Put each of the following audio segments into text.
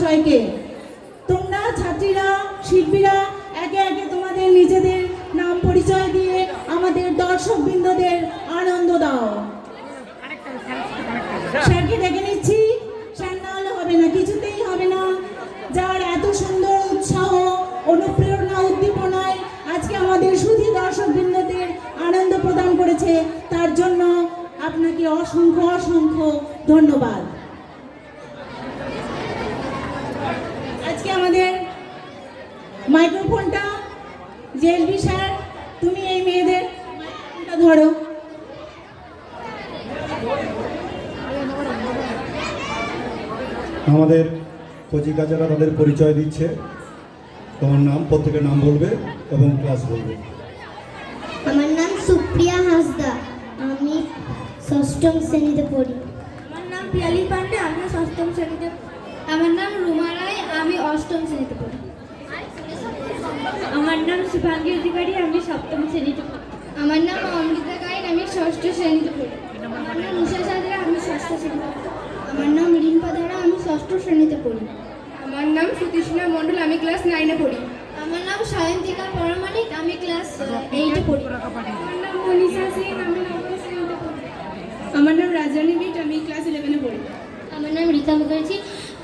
সবাইকে। তোমরা ছাত্রীরা, শিল্পীরা একে একে তোমাদের নিজেদের নাম পরিচয় দিয়ে আমাদের দর্শকবৃন্দদের আনন্দ দাও। স্যারকে ডেকে নিচ্ছি। স্যার না হলে হবে না, কিছুতেই হবে না। যার এত সুন্দর উৎসাহ, অনুপ্রেরণা, উদ্দীপনায় আজকে আমাদের সুধী দর্শকবৃন্দদের আনন্দ প্রদান করেছে, তার জন্য আপনাকে অসংখ্য অসংখ্য ধন্যবাদ। আজকে আমাদের মাইক্রোফোনটা জেএলবি স্যার, তুমি এই মেয়েদের মাইক্রোফোনটা ধরো। আমাদের কচিকাচারা তাদের পরিচয় দিচ্ছে। তোমার নাম, প্রত্যেকের নাম বলবে এবং ক্লাস বলবে। আমার নাম সুপ্রিয়া হাসদা, আমি ষষ্ঠম শ্রেণীতে পড়ি। আমার নাম পিয়ালি পান্ডে, আমি ষষ্ঠম শ্রেণীতে। আমার নাম রুমা রায়, আমি অষ্টম শ্রেণীতে পড়ি। আমার নাম শুভাঙ্গী অধিকারী, আমি সপ্তম শ্রেণীতে পড়ি। আমার নাম অমৃতা গাইড, আমি ষষ্ঠ শ্রেণীতে পড়ি। আমার নাম উষা সাদরা, আমি ষষ্ঠ শ্রেণীতে পড়ি। আমার নাম রিম্পা ধারা, আমি ষষ্ঠ শ্রেণীতে পড়ি। আমার নাম সুতৃষ্ণা মণ্ডল, আমি ক্লাস 9-এ পড়ি। আমার নাম সায়ন্তিকা পরামানিক, আমি ক্লাস 8-এ পড়ি। আমার নাম মনীষা সিং, আমি 9ম শ্রেণীতে পড়ি। আমার নাম রাজরানী বিট, আমি ক্লাস 11-এ পড়ি। আমার নাম রীতা মুখার্জি,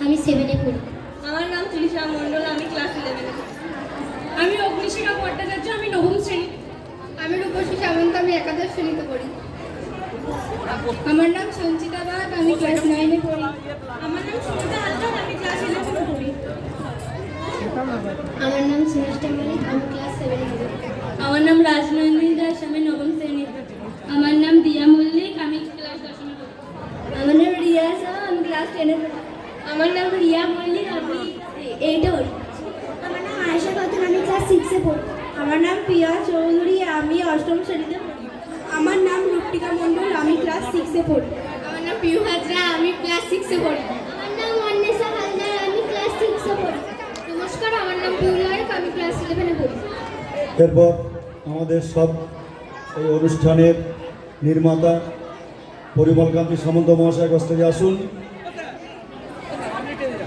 আমি 7-এ পড়ি। আমার নাম তৃষা মণ্ডল, আমি ক্লাস 11-এ পড়ি। আমি অগ্নিশিখা ভট্টাচার্য, আমি 9ম শ্রেণী। আমি রূপশ্রী সামন্ত, আমি একাদশ শ্রেণীতে পড়ি। আমার নাম সঞ্চিতা বাগ, আমি ক্লাস 9-এ পড়ি। আমার নাম সুমিতা হালদার, আমি ক্লাস 11-এ পড়ি। আমার নাম সুমিষ্টা মালিক, আমি ক্লাস 7-এ পড়ি। আমার নাম রাজনন্দিনী দাস, আমি 9ম শ্রেণীতে। আমার নাম দিয়া মল্লিক, আমি ক্লাস 10-এ পড়ি। আমার নাম রিয়া শাহ, আমি ক্লাস 10-এ পড়ি। আমার নাম রিয়া মল্লিক, আমি 8-এ পড়ি। আমার নাম আয়েশা খাতুন, আমি ক্লাস 6-এ পড়ি। আমার নাম প্রিয়া চৌধুরী, আমি 8ম শ্রেণীতে পড়ি। আমার নাম রূপটিকা মণ্ডল, আমি ক্লাস 6-এ পড়ি। আমার নাম পিউ হাজরা, আমি ক্লাস 6-এ পড়ি। আমার নাম অন্বেষা হালদার, আমি ক্লাস 6-এ পড়ি। নমস্কার, আমার নাম পিউ নায়ক, আমি ক্লাস 11-এ পড়ি। এরপর আমাদের সব এই অনুষ্ঠানের নির্মাতা পরিমলকান্তি সামন্ত মহাশয় স্টেজে আসুন।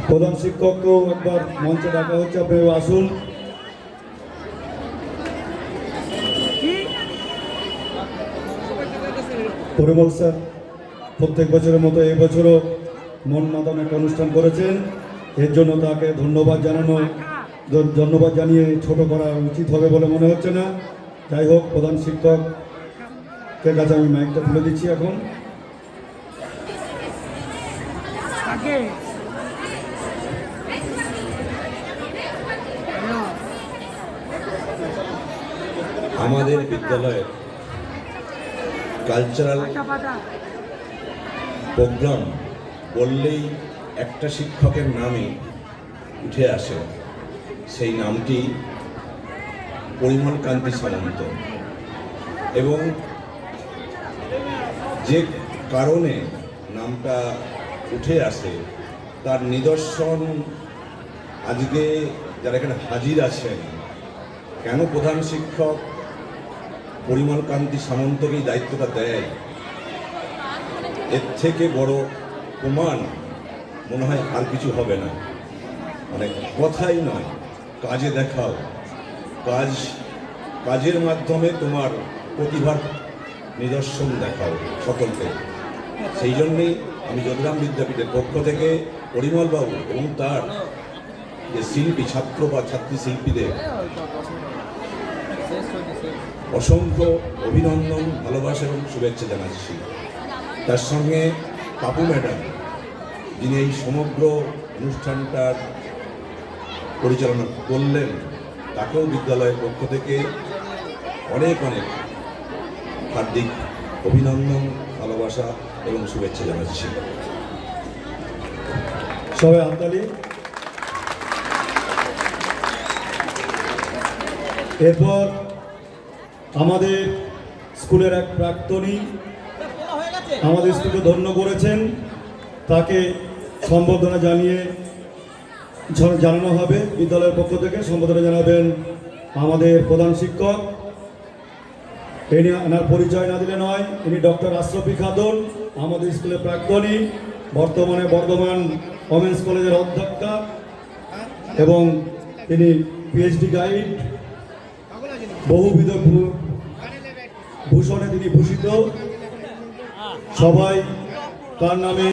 প্রধান শিক্ষককেও একবার মঞ্চে ডাকা হচ্ছে, আপনারা আসুন। পরিমল স্যার প্রত্যেক বছরের মতো এই বছরও মন মাতানো একটা অনুষ্ঠান করেছেন, এর জন্য তাকে ধন্যবাদ জানিয়ে ছোট করা উচিত হবে বলে মনে হচ্ছে না। যাই হোক, প্রধান শিক্ষকের কাছে আমি মাইকটা তুলে দিচ্ছি এখন। আমাদের বিদ্যালয়ের কালচারাল প্রোগ্রাম বললেই একটা শিক্ষকের নামই উঠে আসে, সেই নামটি পরিমলকান্তি সামন্ত। এবং যে কারণে নামটা উঠে আসে তার নিদর্শন আজকে যারা এখানে হাজির আছেন। কেন প্রধান শিক্ষক পরিমলকান্তি সামন্তকেই দায়িত্বটা দেয়, এর থেকে বড় প্রমাণ মনে হয় আর কিছু হবে না। মানে কথাই নয়, কাজে দেখাও। কাজের মাধ্যমে তোমার প্রতিভার নিদর্শন দেখাও সকলকে। সেই জন্যেই আমি যোধরাম বিদ্যাপীঠের পক্ষ থেকে পরিমলবাবু এবং তার যে শিল্পী, ছাত্র বা ছাত্রী শিল্পীদের অসংখ্য অভিনন্দন, ভালোবাসা এবং শুভেচ্ছা জানাচ্ছি। তার সঙ্গে কাপু ম্যাডাম, যিনি এই সমগ্র অনুষ্ঠানটার পরিচালনা করলেন, তাকেও বিদ্যালয়ের পক্ষ থেকে অনেক অনেক হার্দিক অভিনন্দন, ভালোবাসা এবং শুভেচ্ছা জানাচ্ছি। সবাই হাততালি। এরপর আমাদের স্কুলের এক প্রাক্তনী আমাদের স্কুলকে ধন্য করেছেন, তাকে সম্বর্ধনা জানানো হবে বিদ্যালয়ের পক্ষ থেকে। সম্বর্ধনা জানাবেন আমাদের প্রধান শিক্ষক। এনার পরিচয় না দিলে নয়, ইনি ডক্টর আশরাফি খাতুন, আমাদের স্কুলের প্রাক্তনী, বর্তমানে বর্ধমান ওমেন্স কলেজের অধ্যক্ষা এবং তিনি পিএইচডি গাইড, বহুবিধ ভূষণে তিনি ভূষিত। সবাই তার নামে